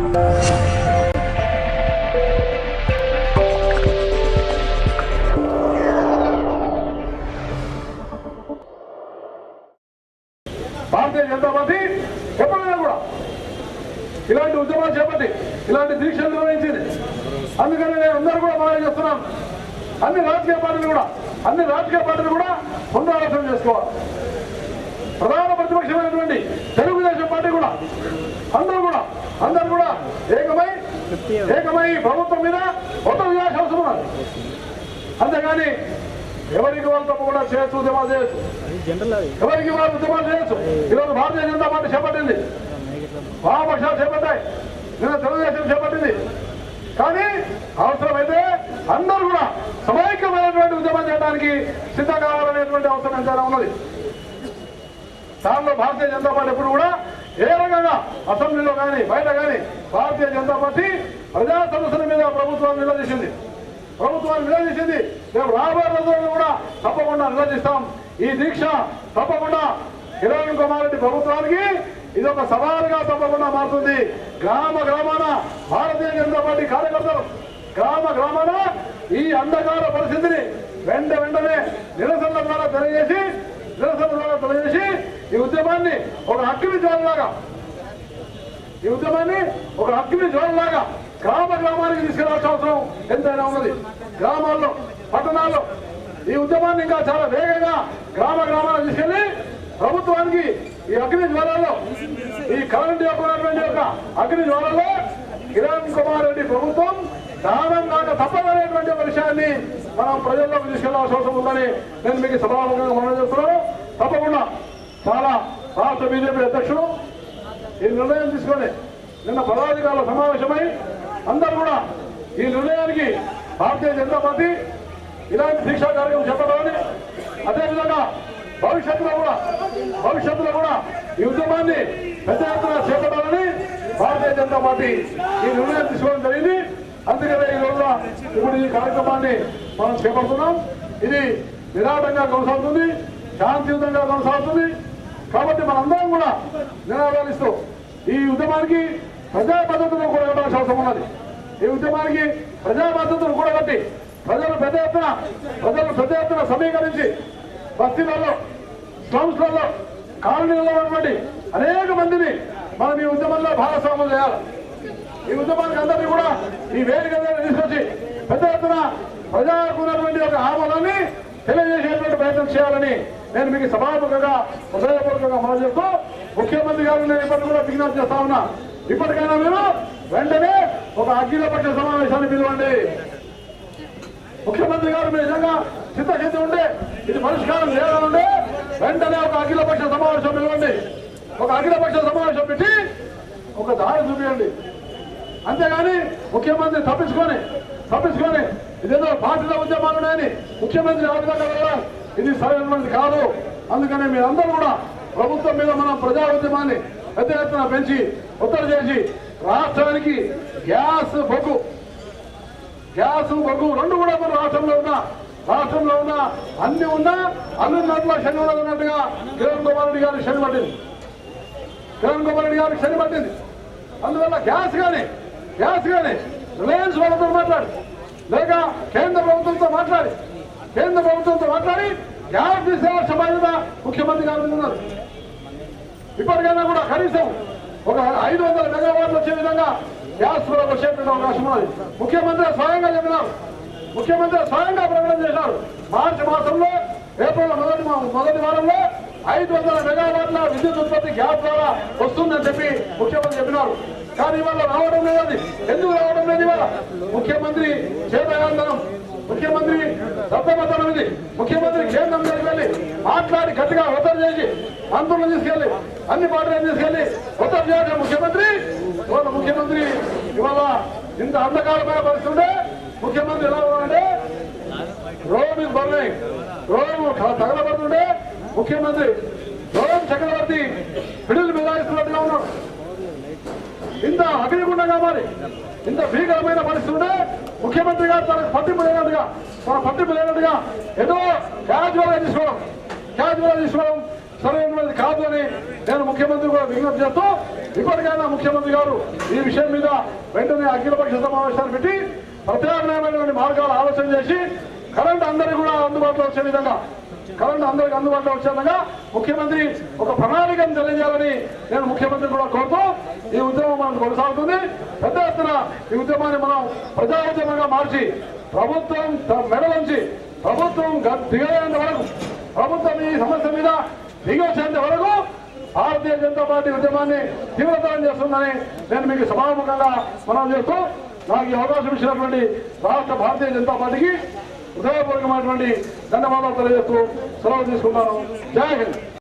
Bharatiya Janata party ఎప్పుడైనా కూడా ఇలాంటి ఉద్యమాలు చేపట్టి ఇలాంటి దీక్షలు నిర్వహించింది. అందుకని నేను అందరూ కూడా మనం చేస్తున్నాను. అన్ని రాజకీయ పార్టీలు కూడా పునరాలోచన చేసుకోవాలి. ప్రధాన ప్రతిపక్షమైనటువంటి తెలుగుదేశం పార్టీ కూడా అందరూ కూడా ఏకమై ప్రభుత్వం మీద ఒత్తిడి చేయాల్సిన అవసరం ఉన్నది. అంతేగాని ఎవరికి వాళ్ళు తప్పకుండా చేయొచ్చు, ఉద్యమాలు చేయొచ్చు, ఎవరికి వాళ్ళు ఉద్యమాలు చేయొచ్చు. ఈరోజు భారతీయ జనతా పార్టీ చేపట్టింది, వామపక్షాలు చేపట్టాయి, నిన్న తెలుగుదేశం చేపట్టింది. కానీ అవసరమైతే అందరూ కూడా సమైక్యమైనటువంటి ఉద్యమం చేయడానికి సిద్ధం కావాలనేటువంటి అవసరం ఎంతైనా ఉన్నది. దానిలో భారతీయ జనతా పార్టీ ఎప్పుడు కూడా ఏ రకంగా అసెంబ్లీలో కానీ బయట కానీ భారతీయ జనతా పార్టీ ప్రజా సమస్యల మీద ప్రభుత్వాన్ని నిలదీసింది. రేపు రాబోయే రోజుల్లో కూడా తప్పకుండా నిలదీస్తాం. ఈ దీక్ష తప్పకుండా కిరణ్ కుమార్ రెడ్డి ప్రభుత్వానికి ఇది ఒక సవాలుగా తప్పకుండా మారుతుంది. గ్రామాన భారతీయ జనతా పార్టీ కార్యకర్తలు గ్రామాన ఈ అంధకార పరిస్థితిని వెంటనే నిరసనల ద్వారా తెలియజేసి ఈ ఉద్యమాన్ని ఒక అగ్ని జ్వాలలాగా గ్రామానికి తీసుకెళ్లాల్సిన అవసరం ఎంతైనా ఉన్నది. గ్రామాల్లో, పట్టణాల్లో ఈ ఉద్యమాన్ని ఇంకా చాలా వేగంగా గ్రామాలకు తీసుకెళ్లి ప్రభుత్వానికి ఈ అగ్ని జ్వాలలో, ఈ కరెంట్ యొక్క అగ్ని జ్వాలలో కిరణ్ కుమార్ రెడ్డి ప్రభుత్వం దానం కాక తప్పదనేటువంటి ఒక విషయాన్ని మనం ప్రజల్లోకి తీసుకెళ్లాల్సిన అవసరం ఉందని నేను మీకు సభాముఖంగా మనం చేస్తున్నాను. తప్పకుండా చాలా రాష్ట్ర బీజేపీ అధ్యక్షుడు ఈ నిర్ణయం తీసుకొని నిన్న పదాధికారుల సమావేశమై అందరూ కూడా ఈ నిర్ణయానికి భారతీయ జనతా పార్టీ ఇలాంటి దీక్షా కార్యక్రమం చేపట్టాలని, అదేవిధంగా భవిష్యత్తులో కూడా ఈ ఉద్యమాన్ని పెద్ద ఎత్తున చేపట్టాలని భారతీయ జనతా పార్టీ ఈ నిర్ణయం తీసుకోవడం జరిగింది. అందుకనే ఈ రోజున ఇప్పుడు ఈ కార్యక్రమాన్ని మనం చేపడుతున్నాం. ఇది నిరాటంగా కొనసాగుతుంది, శాంతియుతంగా కొనసాగుతుంది. కాబట్టి మనందరం కూడా నినాదాలు ఇస్తూ ఈ ఉద్యమానికి ప్రజా మద్దతును కూడగట్టాల్సిన అవసరం ఉన్నది. ఈ ఉద్యమానికి ప్రజా మద్దతును కూడగట్టి ప్రజలు పెద్ద ఎత్తున సమీకరించి బస్తీలలో, స్లమ్స్లలో, కాలనీలలో ఉన్నటువంటి అనేక మందిని మనం ఈ ఉద్యమంలో భాగస్వాములు చేయాలి. ఈ ఉద్యమానికి అందరినీ కూడా ఈ వేదిక తీసుకొచ్చి పెద్ద ఎత్తున ప్రజలకు ఉన్నటువంటి ఒక ఆమోదాన్ని తెలియజేసేటువంటి ప్రయత్నం చేయాలని నేను మీకు సభాముఖంగా హృదయపూర్వకంగా మనం చెప్తూ, ముఖ్యమంత్రి గారు నేను ఇప్పటికి కూడా విజ్ఞప్తి చేస్తా ఉన్నా, ఇప్పటికైనా మీరు వెంటనే ఒక అఖిలపక్ష సమావేశాన్ని పిలవండి. ముఖ్యమంత్రి గారు మీరు నిజంగా చిత్తశుద్ధి ఉంటే, ఇది పరిష్కారం చేయాలంటే వెంటనే ఒక అఖిలపక్ష సమావేశం పిలవండి. ఒక అఖిలపక్ష సమావేశం పెట్టి ఒక దారి చూపించండి. అంతేగాని ముఖ్యమంత్రి తప్పించుకొని ఇదేదో పార్టీల ఉద్యమాలు ఉన్నాయని ముఖ్యమంత్రి ఆ విధంగా వెళ్ళడం ఇది సరైనది కాదు. అందుకనే మీరందరూ కూడా ప్రభుత్వం మీద మనం ప్రజా ఉద్యమాన్ని పెద్ద ఎత్తున పెంచి ఒత్తిడి చేసి రాష్ట్రానికి గ్యాస్ బొగ్గు రెండు కూడా మన రాష్ట్రంలో ఉన్న అన్ని నట్ల శని ఉన్నట్టుగా కిరణ్ కుమార్ రెడ్డి గారికి శని పట్టింది. అందువల్ల గ్యాస్ కానీ రిలయన్స్ వాళ్ళతో మాట్లాడి, లేక కేంద్ర ప్రభుత్వంతో మాట్లాడి గ్యాస్ తీసుకెళ్లాల్సిన బాధ్యత ముఖ్యమంత్రి గారి మీద ఉన్నారు. ఇప్పటికైనా కూడా కనీసం ఒక 500 మెగావాట్లు వచ్చే విధంగా గ్యాస్ కూడా వచ్చేటువంటి అవకాశం ఉన్నది. ముఖ్యమంత్రి స్వయంగా చెప్పినారు, స్వయంగా ప్రకటన చేశారు. మార్చి మాసంలో, ఏప్రిల్ మొదటి వారంలో 500 మెగావాట్ల విద్యుత్ ఉత్పత్తి గ్యాస్ ద్వారా వస్తుందని చెప్పి ముఖ్యమంత్రి చెప్పినారు. కానీ ఇవాళ రావడం లేదని, ఎందుకు రావడం లేదు? ఇవాళ ముఖ్యమంత్రి చేతగాంధనం, ముఖ్యమంత్రి దత్తమతనం ఇది. ముఖ్యమంత్రి కేంద్రం దగ్గరికి వెళ్ళి మాట్లాడి గట్టిగా ఒత్తిడి చేసి మంత్రులను తీసుకెళ్లి అన్ని పార్టీలను తీసుకెళ్లి ఒత్తిడి చేసిన ముఖ్యమంత్రి ఇవాళ ఇంత అంధకారమైన పరిస్థితి ఉంటే ముఖ్యమంత్రి ఎలా ఉన్నాడంటే రోమ్ ఇస్ బర్నింగ్, రోమ్ తగలబడుతుంటే ముఖ్యమంత్రి రోమ్ చక్రవర్తి పిడులు మిలాయిస్తున్నట్టుగా ఉన్నాడు. ఇంత అగ్నిగుండంగా మరి ఇంత భీకరమైన పరిస్థితి ఉంటే ముఖ్యమంత్రి గారు తనకు పట్టింపు లేనట్టుగా ఏదో క్యాజువల్గా తీసుకోవడం సరైనది కాదు అని నేను ముఖ్యమంత్రి కూడా విజ్ఞప్తి చేస్తూ ఇప్పటికైనా ముఖ్యమంత్రి గారు ఈ విషయం మీద వెంటనే అఖిలపక్ష సమావేశాలు పెట్టి ప్రత్యామ్నాయమైనటువంటి మార్గాలు ఆలోచన చేసి కరెంట్ అందరికీ కూడా అందుబాటులో వచ్చే విధంగా ముఖ్యమంత్రి ఒక ప్రణాళికను తెలియజేయాలని నేను ముఖ్యమంత్రి కూడా కోరుతూ ఈ ఉద్యమం మనం కొనసాగుతుంది. పెద్ద ఎత్తున ఈ ఉద్యమాన్ని మనం ప్రజా ఉద్యమంగా మార్చి ప్రభుత్వం మెడలోంచి ప్రభుత్వం దిగేంత వరకు ప్రభుత్వం ఈ సమస్య మీద దిగొచ్చేంత వరకు భారతీయ జనతా పార్టీ ఉద్యమాన్ని తీవ్రతరం చేస్తుందని నేను మీకు సభాముఖంగా మనం చేస్తూ నాకు ఈ అవకాశం ఇచ్చినటువంటి రాష్ట్ర భారతీయ జనతా పార్టీకి హృదయపూర్వకమైనటువంటి ధన్యవాదాలు తెలియజేస్తూ సెలవు తీసుకుంటాను. జై హింద్.